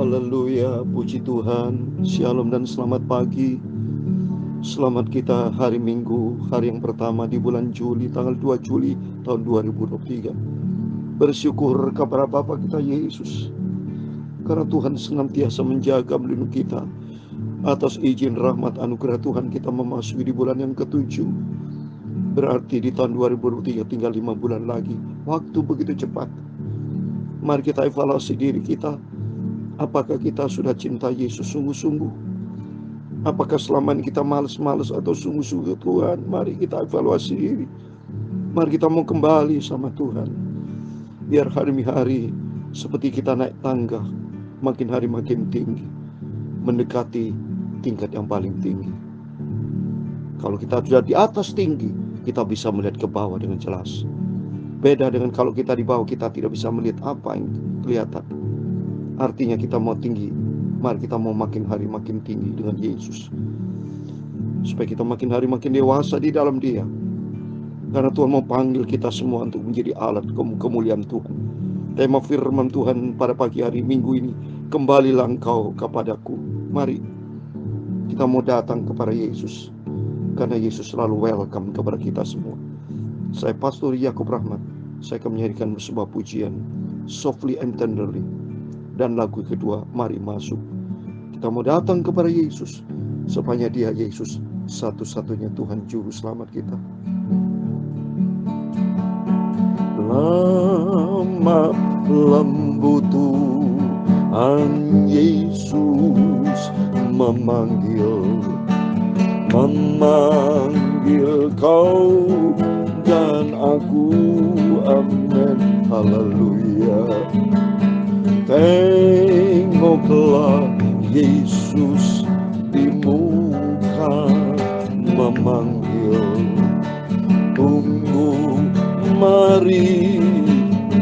Haleluya, puji Tuhan. Shalom dan selamat pagi. Selamat kita hari Minggu, hari yang pertama di bulan Juli, tanggal 2 Juli tahun 2023. Bersyukur kepada Bapa kita Yesus, karena Tuhan senantiasa menjaga melindungi kita. Atas izin rahmat anugerah Tuhan kita memasuki di bulan yang ke-7. Berarti di tahun 2023 tinggal 5 bulan lagi. Waktu begitu cepat. Mari kita evaluasi diri kita. Apakah kita sudah cinta Yesus sungguh-sungguh? Apakah selama ini kita malas-malas atau sungguh-sungguh Tuhan? Mari kita evaluasi diri. Mari kita mau kembali sama Tuhan. Biar hari demi hari seperti kita naik tangga, makin hari makin tinggi, mendekati tingkat yang paling tinggi. Kalau kita sudah di atas tinggi, kita bisa melihat ke bawah dengan jelas. Beda dengan kalau kita di bawah, kita tidak bisa melihat apa yang kelihatan. Artinya kita mau tinggi, mari kita mau makin hari makin tinggi dengan Yesus, supaya kita makin hari makin dewasa di dalam Dia. Karena Tuhan mau panggil kita semua untuk menjadi alat kemuliaan Tuhan. Tema firman Tuhan pada pagi hari Minggu ini, kembalilah engkau kepadaku. Mari kita mau datang kepada Yesus, karena Yesus selalu welcome kepada kita semua. Saya Pastor Yakub Rahmat. Saya akan menyanyikan sebuah pujian, Softly and Tenderly. Dan lagu kedua, Mari Masuk. Kita mau datang kepada Yesus, supaya Dia Yesus satu-satunya Tuhan Juru Selamat kita. Lama lembu Tuhan Yesus memanggil kau dan aku. Amin, haleluya. Tengoklah Yesus di muka memanggil. Tunggu, mari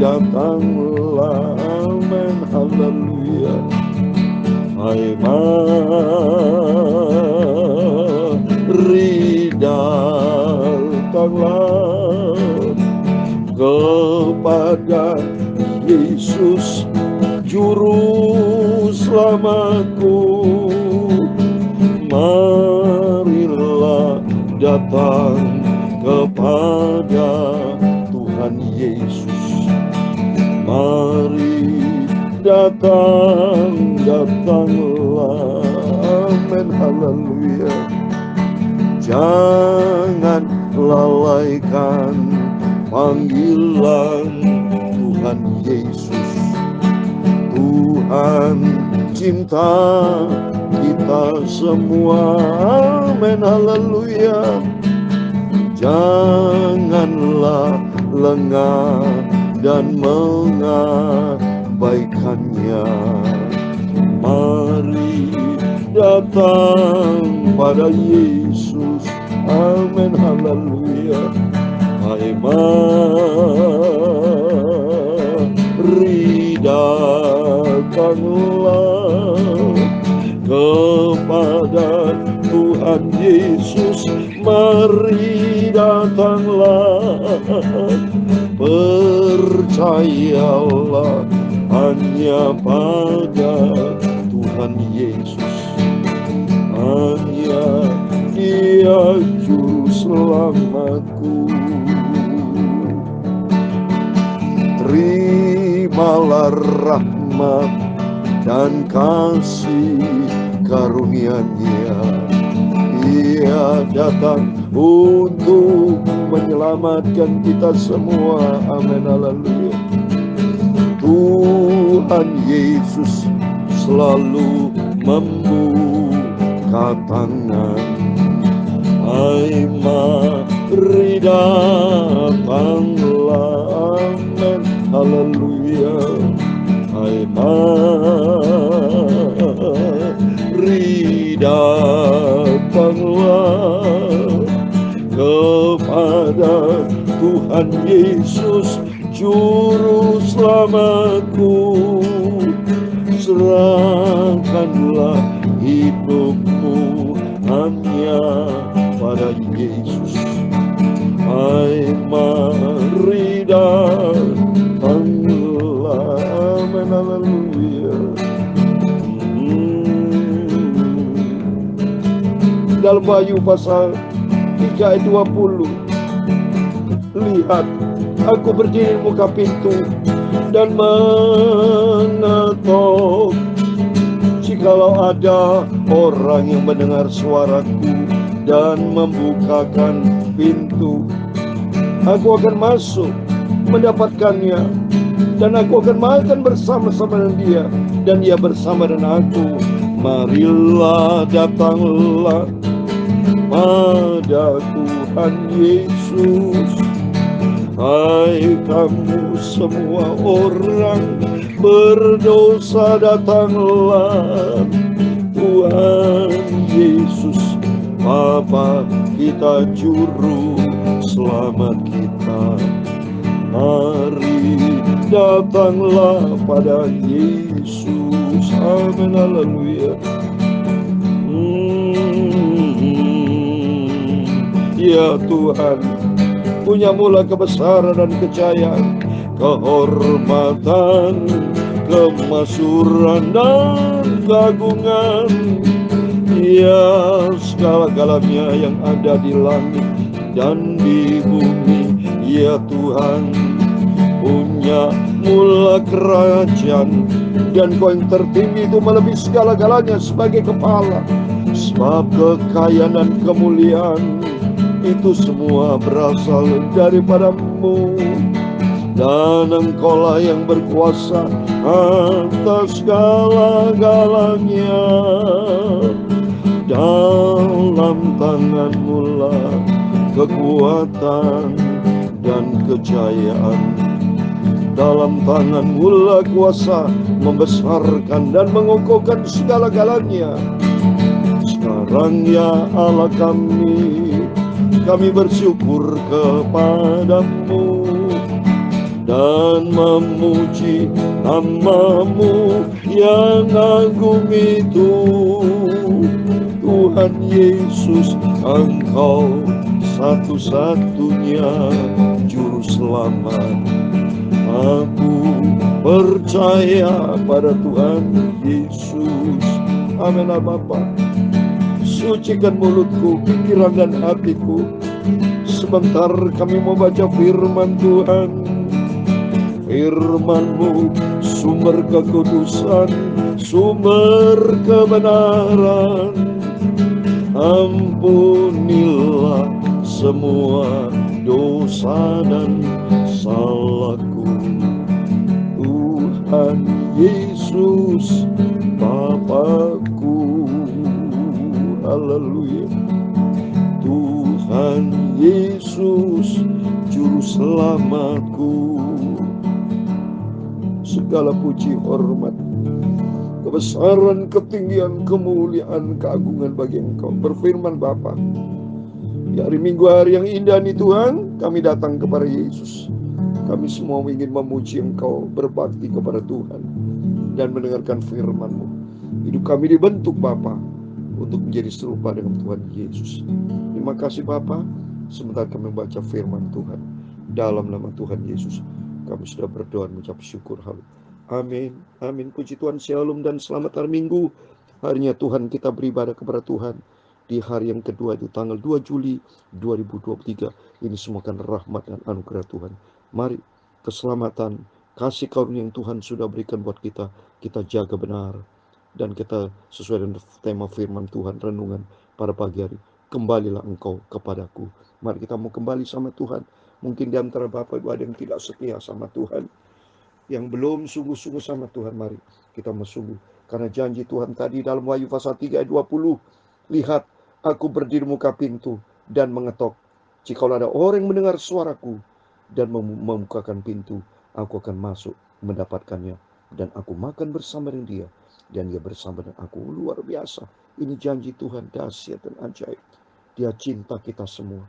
datanglah. Amin, haleluya. Hai mari datanglah kepada Yesus Juru Selamatku. Marilah datang kepada Tuhan Yesus. Mari datanglah. Amin, haleluya. Jangan lalaikan panggilan Tuhan Yesus. Tuhan cinta kita semua. Amin, haleluya. Janganlah lengah dan mengabaikannya. Mari datang pada Yesus. Amin, haleluya. Hai mari datanglah kepada Tuhan Yesus. Mari datanglah, percayalah hanya pada Tuhan Yesus. Hanya Dia Juru Selamatku. Terimalah rahmat dan kasih karunia-Nya. Dia datang untuk menyelamatkan kita semua. Amin, haleluya. Tuhan Yesus selalu membuka tangan. Hai mari datanglah. Amin, haleluya. Hai mari datanglah kepada Tuhan Yesus Juru Selamatku. Serahkanlah hidupmu hanya pada Yesus. Hai mari datanglah. Amin, haleluya. dalam Wahyu pasal 3 ayat 20. Lihat, aku berdiri di muka pintu dan mengetok. Jikalau ada orang yang mendengar suaraku dan membukakan pintu, aku akan masuk mendapatkannya, dan aku akan makan bersama-sama dengan dia, dan dia bersama dengan aku. Marilah, datanglah pada Tuhan Yesus. Hai kamu semua orang berdosa, datanglah Tuhan Yesus, Bapa kita, Juru Selamat kita. Mari datanglah pada Yesus. Amin, haleluya. Ya Tuhan, punya mula kebesaran dan kejayaan, kehormatan, kemasyhuran dan keagungan. Ya, segala-galanya yang ada di langit dan di bumi. Ya Tuhan, punya mula kerajaan, dan Kau yang tertinggi itu melebihi segala-galanya sebagai kepala. Sebab kekayaan dan kemuliaan itu semua berasal daripada-Mu, dan Engkau-lah yang berkuasa atas segala-galanya. Dalam tangan-Mu lah kekuatan dan kejayaan. Dalam tangan-Mu lah kuasa membesarkan dan mengokohkan segala-galanya. Sekarang ya Allah kami bersyukur kepada-Mu dan memuji nama-Mu yang agung itu. Tuhan Yesus, Engkau satu-satunya Juru Selamat. Aku percaya pada Tuhan Yesus. Amin, Bapa. Sucikan mulutku, pikiran dan hatiku. Sebentar kami mau baca firman Tuhan. Firman-Mu sumber kekudusan, sumber kebenaran. Ampunilah semua dosa dan salahku. Tuhan Yesus, Bapakku. Haleluya. Tuhan Yesus, Juru Selamatku. Segala puji, hormat, kebesaran, ketinggian, kemuliaan, keagungan bagi Engkau. Berfirman Bapa, di hari Minggu, hari yang indah ini Tuhan, kami datang kepada Yesus. Kami semua ingin memuji Engkau, berbakti kepada Tuhan, dan mendengarkan firman-Mu. Hidup kami dibentuk Bapa untuk menjadi serupa dengan Tuhan Yesus. Terima kasih Bapa. Sebentar kami membaca firman Tuhan. Dalam nama Tuhan Yesus kami sudah berdoa dan mengucap syukur. Amin. Amin. Puji Tuhan, shalom dan selamat hari Minggu. Harinya Tuhan kita beribadah kepada Tuhan di hari yang kedua, itu tanggal 2 Juli 2023. Ini semua kan rahmat dan anugerah Tuhan. Mari keselamatan, kasih karunia yang Tuhan sudah berikan buat kita jaga benar. Dan kita sesuai dengan tema firman Tuhan, renungan pada pagi hari, kembalilah engkau kepadaku. Mari kita mau kembali sama Tuhan. Mungkin di antara Bapak Ibu ada yang tidak setia sama Tuhan, yang belum sungguh-sungguh sama Tuhan. Mari kita mau sungguh, karena janji Tuhan tadi dalam Wahyu pasal 3 ayat 20. Lihat, aku berdiri muka pintu dan mengetok. Jikalau ada orang yang mendengar suaraku dan membukakan pintu, aku akan masuk mendapatkannya, dan aku makan bersama dengan dia, dan dia bersama dengan aku. Luar biasa. Ini janji Tuhan, dahsyat dan ajaib. Dia cinta kita semua.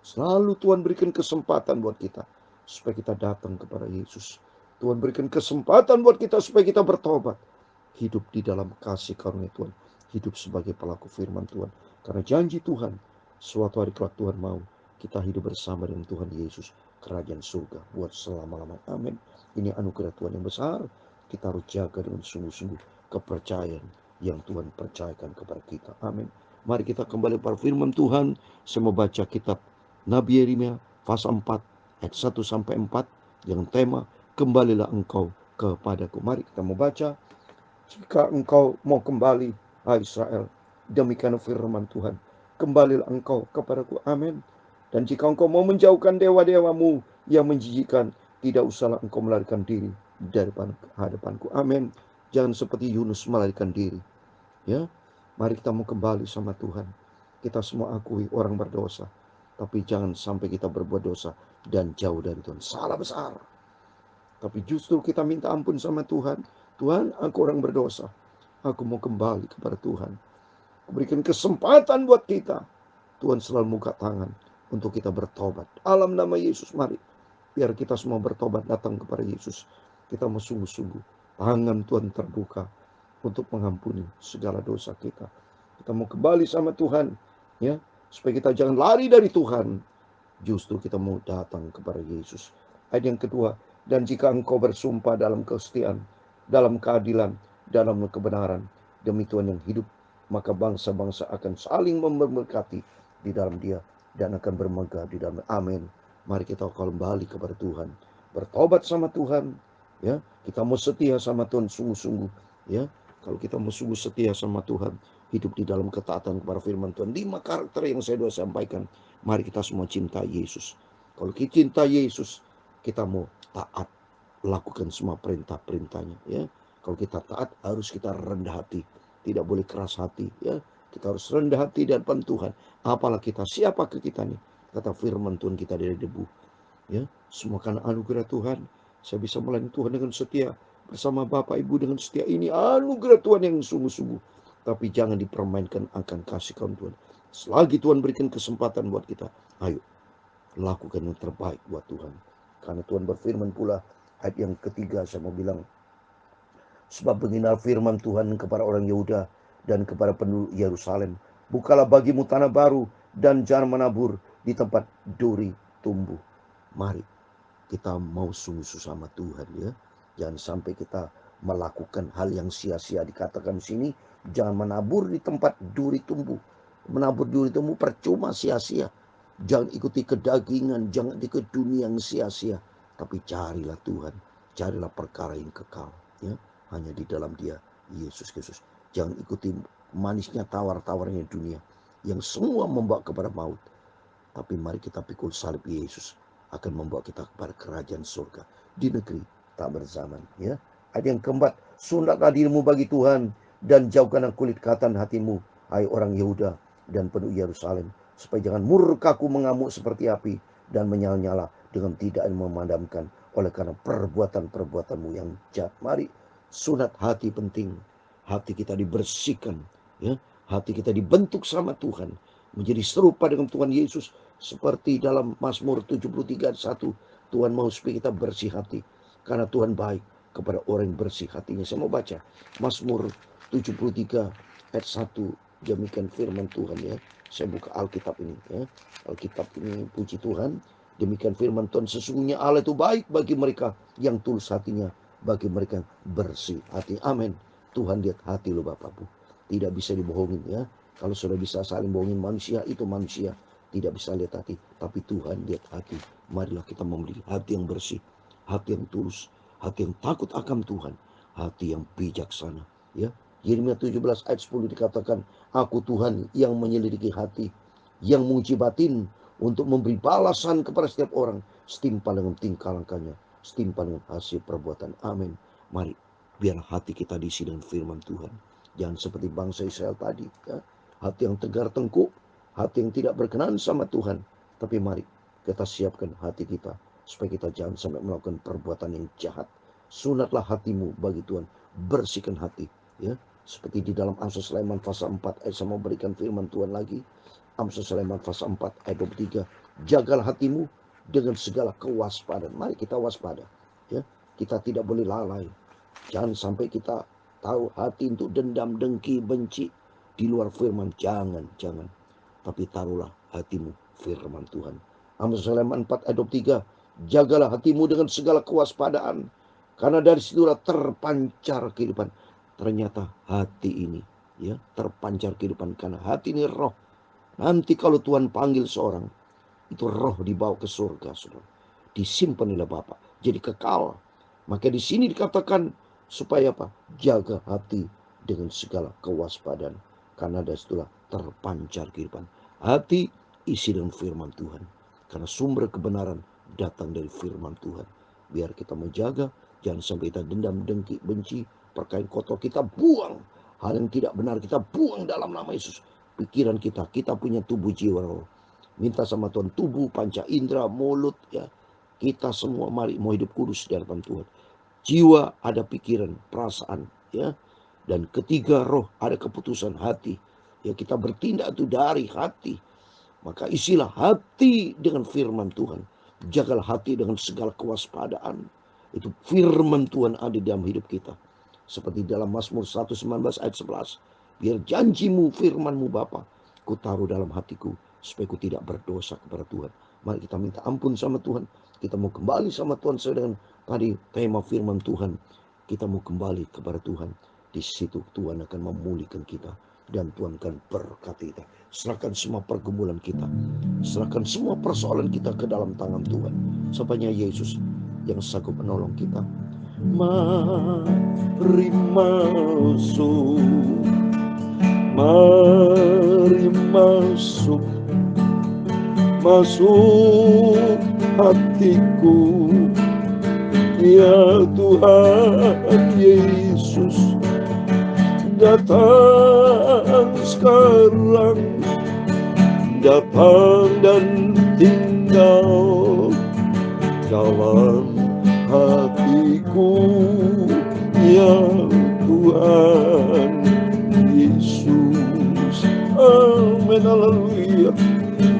Selalu Tuhan berikan kesempatan buat kita supaya kita datang kepada Yesus. Tuhan berikan kesempatan buat kita supaya kita bertobat, hidup di dalam kasih karunia Tuhan, hidup sebagai pelaku firman Tuhan. Karena janji Tuhan, suatu hari kelak Tuhan mau kita hidup bersama dengan Tuhan Yesus, kerajaan surga buat selama-lamanya. Amin. Ini anugerah Tuhan yang besar. Kita harus jaga dengan sungguh-sungguh kepercayaan yang Tuhan percayakan kepada kita. Amin. Mari kita kembali pada firman Tuhan. Saya mau baca kitab Nabi Yeremia pasal 4 ayat 1 sampai 4 dengan tema kembalilah engkau kepadaku. Mari kita mau baca. Jika engkau mau kembali, hai Israel, demikian firman Tuhan, kembalilah engkau kepadaku. Amin. Dan jika engkau mau menjauhkan dewa-dewamu yang menjijikkan, tidak usahlah engkau melarikan diri dari hadapanku. Amin. Jangan seperti Yunus melarikan diri. Ya, mari kita mau kembali sama Tuhan. Kita semua akui orang berdosa, tapi jangan sampai kita berbuat dosa dan jauh dari Tuhan. Salah besar. Tapi justru kita minta ampun sama Tuhan. Tuhan, aku orang berdosa. Aku mau kembali kepada Tuhan. Berikan kesempatan buat kita. Tuhan selalu buka tangan untuk kita bertobat. Dalam nama Yesus, mari. Biar kita semua bertobat datang kepada Yesus. Kita mau sungguh-sungguh. Tangan Tuhan terbuka untuk mengampuni segala dosa kita. Kita mau kembali sama Tuhan. Ya, supaya kita jangan lari dari Tuhan. Justru kita mau datang kepada Yesus. Ayat yang kedua, dan jika engkau bersumpah dalam kesetiaan, dalam keadilan, dalam kebenaran, demi Tuhan yang hidup, maka bangsa-bangsa akan saling memberkati di dalam Dia dan akan bermegah di dalam. Amin. Mari kita kembali kepada Tuhan, bertobat sama Tuhan. Ya, kita mau setia sama Tuhan sungguh-sungguh. Ya, kalau kita mau sungguh setia sama Tuhan, hidup di dalam ketaatan kepada firman Tuhan. 5 karakter yang saya sudah sampaikan. Mari kita semua cinta Yesus. Kalau kita cinta Yesus, kita mau taat, lakukan semua perintah-perintahnya. Ya, kalau kita taat, harus kita rendah hati, tidak boleh keras hati. Ya, kita harus rendah hati di hadapan Tuhan. Apalah kita, siapakah kita nih? Kata firman Tuhan, kita dari debu. Ya, semua karena anugerah Tuhan. Saya bisa melayani Tuhan dengan setia bersama Bapak Ibu dengan setia. Ini anugerah Tuhan yang sungguh-sungguh. Tapi jangan dipermainkan akan kasih kawan Tuhan. Selagi Tuhan berikan kesempatan buat kita, ayo lakukan yang terbaik buat Tuhan. Karena Tuhan berfirman pula, ayat yang ketiga saya mau bilang, sebab beginilah firman Tuhan kepada orang Yehuda dan kepada penduduk Yerusalem, bukalah bagimu tanah baru dan jangan menabur di tempat duri tumbuh. Mari kita mau sungguh-sungguh sama Tuhan, ya. Jangan sampai kita melakukan hal yang sia-sia. Dikatakan di sini, jangan menabur di tempat duri tumbuh. Menabur duri tumbuh percuma, sia-sia. Jangan ikuti kedagingan, jangan ikuti dunia yang sia-sia. Tapi carilah Tuhan, carilah perkara yang kekal, ya. Hanya di dalam Dia, Yesus Kristus. Jangan ikuti manisnya tawar-tawarnya dunia yang semua membawa kepada maut. Tapi mari kita pikul salib Yesus, akan membawa kita kepada kerajaan surga di negeri tak berzaman, ya. Ayat yang keempat, sundaklah dirimu bagi Tuhan dan jauhkanlah kulit katan hatimu, hai orang Yehuda dan penduduk Yerusalem, supaya jangan murkaku mengamuk seperti api dan menyala-nyala dengan tidak memadamkan oleh karena perbuatan-perbuatanmu yang jahat. Mari, sunat hati penting. Hati kita dibersihkan, ya. Hati kita dibentuk sama Tuhan, menjadi serupa dengan Tuhan Yesus. Seperti dalam Mazmur 73 ayat 1, Tuhan mau supaya kita bersih hati, karena Tuhan baik kepada orang yang bersih hatinya. Saya mau baca Mazmur 73 ayat 1. Demikian firman Tuhan, ya. Saya buka Alkitab ini, ya. Alkitab ini, puji Tuhan. Demikian firman Tuhan, sesungguhnya Allah itu baik bagi mereka yang tulus hatinya, bagi mereka yang bersih hati. Amin. Tuhan lihat hati lo Bapak Bu. Tidak bisa dibohongin, ya. Kalau sudah bisa saling bohongin manusia, itu manusia. Tidak bisa lihat hati, tapi Tuhan lihat hati. Marilah kita memiliki hati yang bersih, hati yang tulus, hati yang takut akan Tuhan, hati yang bijaksana, ya. Yeremia 17 ayat 10 dikatakan, aku Tuhan yang menyelidiki hati, yang menguji batin, untuk memberi balasan kepada setiap orang setimpal dengan tingkah langkahnya, setimpal dengan hasil perbuatan. Amin. Mari, biar hati kita diisi dengan firman Tuhan. Jangan seperti bangsa Israel tadi, ya. Hati yang tegar tengkuk, hati yang tidak berkenan sama Tuhan. Tapi mari kita siapkan hati kita, supaya kita jangan sampai melakukan perbuatan yang jahat. Sunatlah hatimu bagi Tuhan, bersihkan hati, ya. Seperti di dalam Amsal Sulaiman pasal 4 ayat, saya mau berikan firman Tuhan lagi. Amsal Sulaiman pasal 4 ayat 23, jagalah hatimu dengan segala kewaspadaan. Mari kita waspada, ya. Kita tidak boleh lalai. Jangan sampai kita tahu hati untuk dendam, dengki, benci di luar firman. Jangan. Tapi taruhlah hatimu firman Tuhan. Amsal Sulaiman 4 ayat 23, jagalah hatimu dengan segala kewaspadaan, karena dari situlah terpancar kehidupan. Ternyata hati ini, ya, terpancar kehidupan. Karena hati ini roh. Nanti kalau Tuhan panggil seorang, itu roh dibawa ke surga, saudara. Disimpan oleh Bapa, jadi kekal. Maka di sini dikatakan supaya apa? Jaga hati dengan segala kewaspadaan. Karena dari situlah terpancar kehidupan. Hati isi dengan firman Tuhan. Karena sumber kebenaran datang dari firman Tuhan. Biar kita menjaga, jangan sampai kita dendam, dengki, benci, perkara kotor kita buang. Hal yang tidak benar kita buang dalam nama Yesus. Pikiran kita punya tubuh jiwa roh. Minta sama Tuhan tubuh, panca indera, mulut, ya. Kita semua mari mau hidup kudus di hadapan Tuhan. Jiwa ada pikiran, perasaan, ya. Dan ketiga roh ada keputusan hati. Ya, kita bertindak itu dari hati. Maka isilah hati dengan firman Tuhan. Jagalah hati dengan segala kewaspadaan. Itu firman Tuhan ada di dalam hidup kita. Seperti dalam Mazmur 119 ayat 11. Biar janjimu, firmanmu Bapa, ku taruh dalam hatiku, supaya ku tidak berdosa kepada Tuhan. Mari kita minta ampun sama Tuhan. Kita mau kembali sama Tuhan sesuai dengan tadi tema firman Tuhan. Kita mau kembali kepada Tuhan. Di situ Tuhan akan memulihkan kita. Dan Tuhan akan berkati kita. Serahkan semua pergumulan kita. Serahkan semua persoalan kita ke dalam tangan Tuhan. Supaya Yesus yang sanggup menolong kita. Mari masuk. Mari masuk. Masuk hatiku. Ya Tuhan Yesus, datang sekarang, datang dan tinggal dalam hatiku, ya Tuhan Yesus. Amin, haleluya.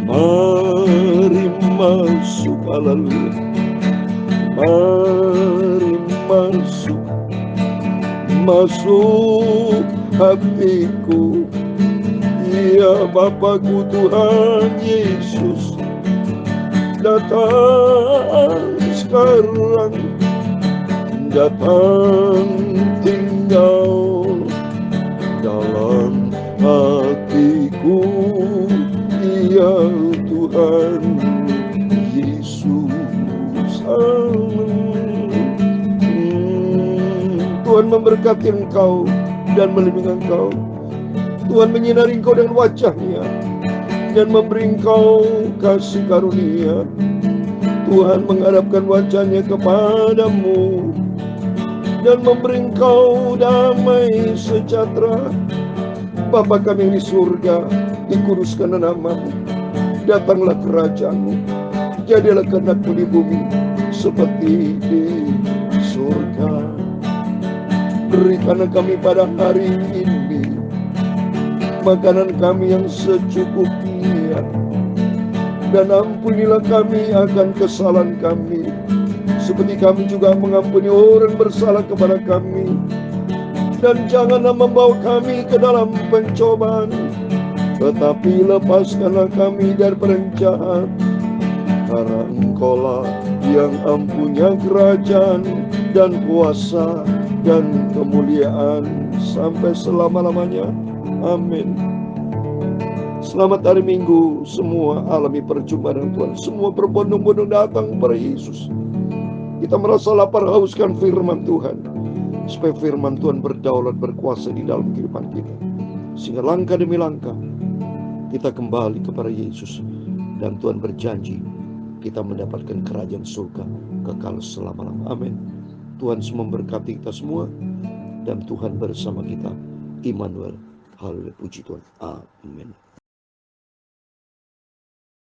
Mari masuk, haleluya. Mari masuk, masuk hatiku, ya Bapakku Tuhan Yesus, datang sekarang, datang tinggal dalam hatiku, ya Tuhan Yesus. Tuhan memberkati engkau dan melindungi engkau. Tuhan menyinari engkau dengan wajah-Nya dan memberi engkau kasih karunia. Tuhan menghadapkan wajah-Nya kepadamu dan memberi engkau damai sejahtera. Bapa kami di surga, dikuduskan namamu. Datanglah kerajaan-Mu. Jadilah kehendak-Mu di bumi seperti di surga. Berikanlah kami pada hari ini makanan kami yang secukupnya, dan ampunilah kami akan kesalahan kami, seperti kami juga mengampuni orang bersalah kepada kami. Dan janganlah membawa kami ke dalam pencobaan, tetapi lepaskanlah kami dari jahat. Karena Engkaulah yang mempunyai kerajaan dan kuasa dan kemuliaan sampai selama-lamanya. Amin. Selamat hari Minggu. Semua alami perjumpaan dengan Tuhan. Semua berbondong-bondong datang kepada Yesus. Kita merasa lapar hauskan firman Tuhan, supaya firman Tuhan berdaulat berkuasa di dalam kehidupan kita, sehingga langkah demi langkah kita kembali kepada Yesus. Dan Tuhan berjanji kita mendapatkan kerajaan surga kekal selama-lamanya. Amin. Tuhan memberkati kita semua, dan Tuhan bersama kita. Immanuel. Haleluya, puji Tuhan. Amin.